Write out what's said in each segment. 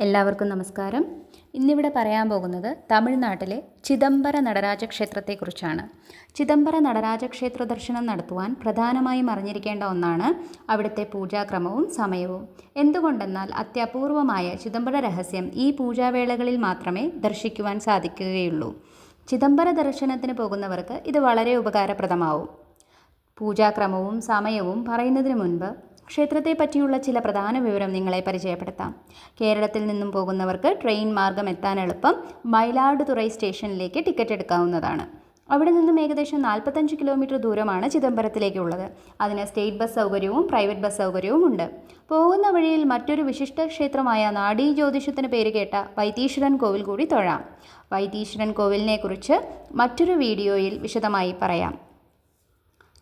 എല്ലാവർക്കും നമസ്കാരം. ഇന്നിവിടെ പറയാൻ പോകുന്നത് തമിഴ്നാട്ടിലെ ചിദംബര നടരാജ ക്ഷേത്രത്തെക്കുറിച്ചാണ്. ചിദംബര നടരാജ ക്ഷേത്ര ദർശനം നടത്തുവാൻ പ്രധാനമായും അറിഞ്ഞിരിക്കേണ്ട ഒന്നാണ് അവിടുത്തെ പൂജാക്രമവും സമയവും. എന്തുകൊണ്ടെന്നാൽ അത്യപൂർവമായ ചിദംബര രഹസ്യം ഈ പൂജാവേളകളിൽ മാത്രമേ ദർശിക്കുവാൻ സാധിക്കുകയുള്ളൂ. ചിദംബര ദർശനത്തിന് പോകുന്നവർക്ക് ഇത് വളരെ ഉപകാരപ്രദമാവും. പൂജാക്രമവും സമയവും പറയുന്നതിന് മുൻപ് ക്ഷേത്രത്തെ പറ്റിയുള്ള ചില പ്രധാന വിവരം നിങ്ങളെ പരിചയപ്പെടുത്താം. കേരളത്തിൽ നിന്നും പോകുന്നവർക്ക് ട്രെയിൻ മാർഗം എത്താൻ എളുപ്പം മയിലാടുതുറൈ സ്റ്റേഷനിലേക്ക് ടിക്കറ്റ് എടുക്കാവുന്നതാണ്. അവിടെ നിന്നും ഏകദേശം 45 കിലോമീറ്റർ ദൂരമാണ് ചിദംബരത്തിലേക്കുള്ളത്. അതിന് സ്റ്റേറ്റ് ബസ് സൗകര്യവും പ്രൈവറ്റ് ബസ് സൗകര്യവും ഉണ്ട്. പോകുന്ന വഴിയിൽ മറ്റൊരു വിശിഷ്ട ക്ഷേത്രമായ നാഡീ ജ്യോതിഷത്തിന് പേരുകേട്ട വൈത്തീശ്വരൻ കോവിൽ കൂടി തൊഴാം. വൈത്തീശ്വരൻ കോവിലിനെ കുറിച്ച് മറ്റൊരു വീഡിയോയിൽ വിശദമായി പറയാം.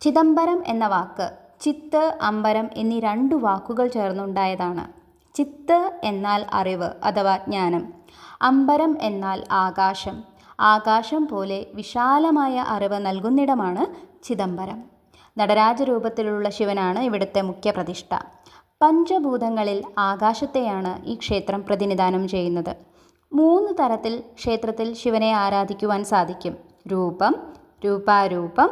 ചിദംബരം എന്ന വാക്ക് ചിത്ത്, അമ്പരം എന്നീ 2 വാക്കുകൾ ചേർന്നുണ്ടായതാണ്. ചിത്ത് എന്നാൽ അറിവ് അഥവാ ജ്ഞാനം, അമ്പരം എന്നാൽ ആകാശം. ആകാശം പോലെ വിശാലമായ അറിവ് നൽകുന്നിടമാണ് ചിദംബരം. നടരാജ രൂപത്തിലുള്ള ശിവനാണ് ഇവിടുത്തെ മുഖ്യ പ്രതിഷ്ഠ. പഞ്ചഭൂതങ്ങളിൽ ആകാശത്തെയാണ് ഈ ക്ഷേത്രം പ്രതിനിധാനം ചെയ്യുന്നത്. 3 തരത്തിൽ ക്ഷേത്രത്തിൽ ശിവനെ ആരാധിക്കുവാൻ സാധിക്കും. രൂപം, രൂപാരൂപം,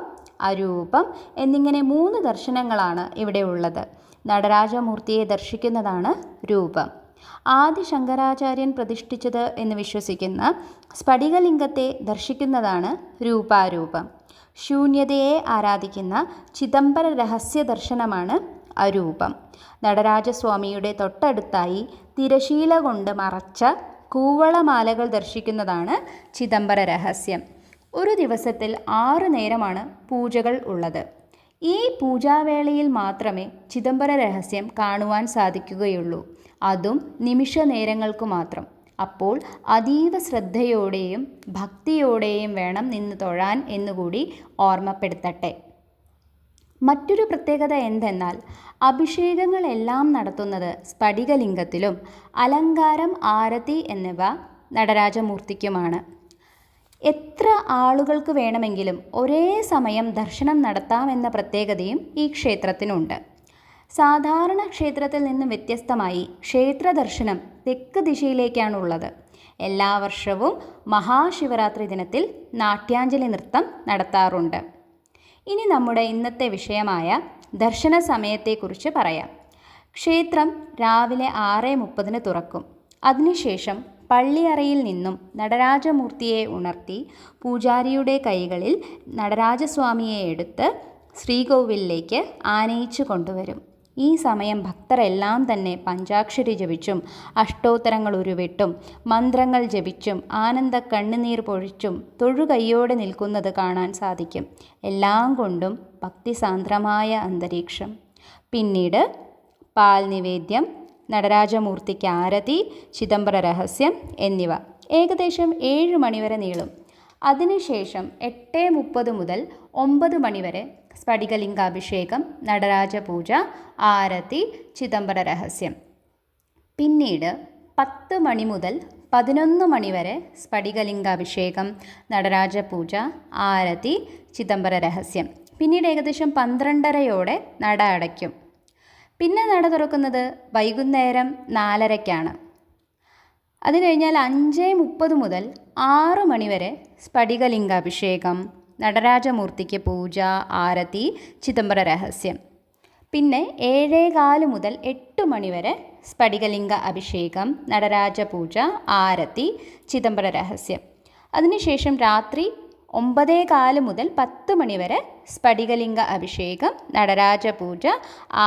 അരൂപം എന്നിങ്ങനെ 3 ദർശനങ്ങളാണ് ഇവിടെ ഉള്ളത്. നടരാജമൂർത്തിയെ ദർശിക്കുന്നതാണ് രൂപം. ആദി ശങ്കരാചാര്യൻ പ്രതിഷ്ഠിച്ചത് എന്ന് വിശ്വസിക്കുന്ന സ്ഫടികലിംഗത്തെ ദർശിക്കുന്നതാണ് രൂപാരൂപം. ശൂന്യതയെ ആരാധിക്കുന്ന ചിദംബര രഹസ്യ ദർശനമാണ് അരൂപം. നടരാജസ്വാമിയുടെ തൊട്ടടുത്തായി തിരശീല കൊണ്ട് മറച്ച കൂവളമാലകൾ ദർശിക്കുന്നതാണ് ചിദംബര രഹസ്യം. ഒരു ദിവസത്തിൽ 6 നേരമാണ് പൂജകൾ ഉള്ളത്. ഈ പൂജാവേളയിൽ മാത്രമേ ചിദംബര രഹസ്യം കാണുവാൻ സാധിക്കുകയുള്ളൂ. അതും നിമിഷ നേരങ്ങൾക്കു മാത്രം. അപ്പോൾ അതീവ ശ്രദ്ധയോടെയും ഭക്തിയോടെയും വേണം നിന്ന് തൊഴാൻ എന്നുകൂടി ഓർമ്മപ്പെടുത്തട്ടെ. മറ്റൊരു പ്രത്യേകത എന്തെന്നാൽ അഭിഷേകങ്ങളെല്ലാം നടത്തുന്നത് സ്ഫടികലിംഗത്തിലും അലങ്കാരം, ആരതി എന്നിവ നടരാജമൂർത്തിക്കുമാണ്. എത്ര ആളുകൾക്ക് വേണമെങ്കിലും ഒരേ സമയം ദർശനം നടത്താമെന്ന പ്രത്യേകതയും ഈ ക്ഷേത്രത്തിനുണ്ട്. സാധാരണ ക്ഷേത്രത്തിൽ നിന്നും വ്യത്യസ്തമായി ക്ഷേത്ര ദർശനം തെക്ക് ദിശയിലേക്കാണുള്ളത്. എല്ലാ വർഷവും മഹാശിവരാത്രി ദിനത്തിൽ നാട്യാഞ്ജലി നൃത്തം നടത്താറുണ്ട്. ഇനി നമ്മുടെ ഇന്നത്തെ വിഷയമായ ദർശന സമയത്തെക്കുറിച്ച് പറയാം. ക്ഷേത്രം രാവിലെ 6:30 തുറക്കും. അതിനുശേഷം പള്ളിയറയിൽ നിന്നും നടരാജമൂർത്തിയെ ഉണർത്തി പൂജാരിയുടെ കൈകളിൽ നടരാജസ്വാമിയെ എടുത്ത് ശ്രീകോവിലിലേക്ക് ആനയിച്ചു കൊണ്ടുവരും. ഈ സമയം ഭക്തരെല്ലാം തന്നെ പഞ്ചാക്ഷരി ജപിച്ചും അഷ്ടോത്തരങ്ങൾ ഉരുവിട്ടും മന്ത്രങ്ങൾ ജപിച്ചും ആനന്ദ കണ്ണുനീർ പൊഴിച്ചും തൊഴുകൈയോടെ നിൽക്കുന്നത് കാണാൻ സാധിക്കും. എല്ലാം കൊണ്ടും ഭക്തിസാന്ദ്രമായ അന്തരീക്ഷം. പിന്നീട് പാൽ നിവേദ്യം, നടരാജമൂർത്തിക്ക് ആരതി, ചിദംബര രഹസ്യം എന്നിവ ഏകദേശം 7 മണിവരെ നീളും. അതിനുശേഷം 8:30 മുതൽ 9 മണിവരെ സ്ഫടികലിംഗാഭിഷേകം, നടരാജ പൂജ, ആരതി, ചിദംബര രഹസ്യം. പിന്നീട് 10 മണി മുതൽ 11 മണിവരെ സ്ഫടികലിംഗാഭിഷേകം, നടരാജ പൂജ, ആരതി, ചിദംബര രഹസ്യം. പിന്നീട് ഏകദേശം 12:30 നട അടയ്ക്കും. പിന്നെ നട തുറക്കുന്നത് വൈകുന്നേരം 4:30-ക്കാണ്. അത് കഴിഞ്ഞാൽ 5:30 മുതൽ 6 മണിവരെ സ്ഫടികലിംഗാഭിഷേകം, നടരാജമൂർത്തിക്ക് പൂജ, ആരതി, ചിദംബര രഹസ്യം. പിന്നെ 7:15 മുതൽ 8 മണിവരെ സ്ഫടികലിംഗ അഭിഷേകം, നടരാജ പൂജ, ആരതി, ചിദംബര രഹസ്യം. അതിനുശേഷം രാത്രി 9:15 മുതൽ 10 മണിവരെ സ്ഫടികലിംഗ അഭിഷേകം, നടരാജ പൂജ,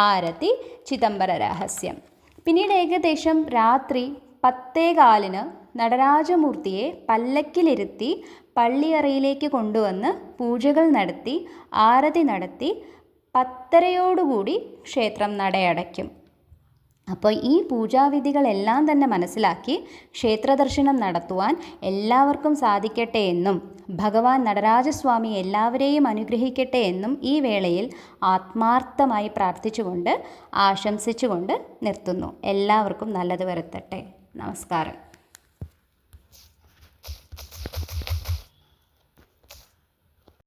ആരതി, ചിദംബര രഹസ്യം. പിന്നീട് ഏകദേശം രാത്രി 10:15 നടരാജമൂർത്തിയെ പല്ലക്കിലിരുത്തി പള്ളിയറയിലേക്ക് കൊണ്ടുവന്ന് പൂജകൾ നടത്തി ആരതി നടത്തി 10:30 ക്ഷേത്രം നടയടയ്ക്കും. അപ്പോൾ ഈ പൂജാവിധികളെല്ലാം തന്നെ മനസ്സിലാക്കി ക്ഷേത്രദർശനം നടത്തുവാൻ എല്ലാവർക്കും സാധിക്കട്ടെ എന്നും ഭഗവാൻ നടരാജസ്വാമി എല്ലാവരെയും അനുഗ്രഹിക്കട്ടെ എന്നും ഈ വേളയിൽ ആത്മാർത്ഥമായി പ്രാർത്ഥിച്ചുകൊണ്ട് ആശംസിച്ചുകൊണ്ട് നിർത്തുന്നു. എല്ലാവർക്കും നല്ലത് വരുത്തട്ടെ. നമസ്കാരം.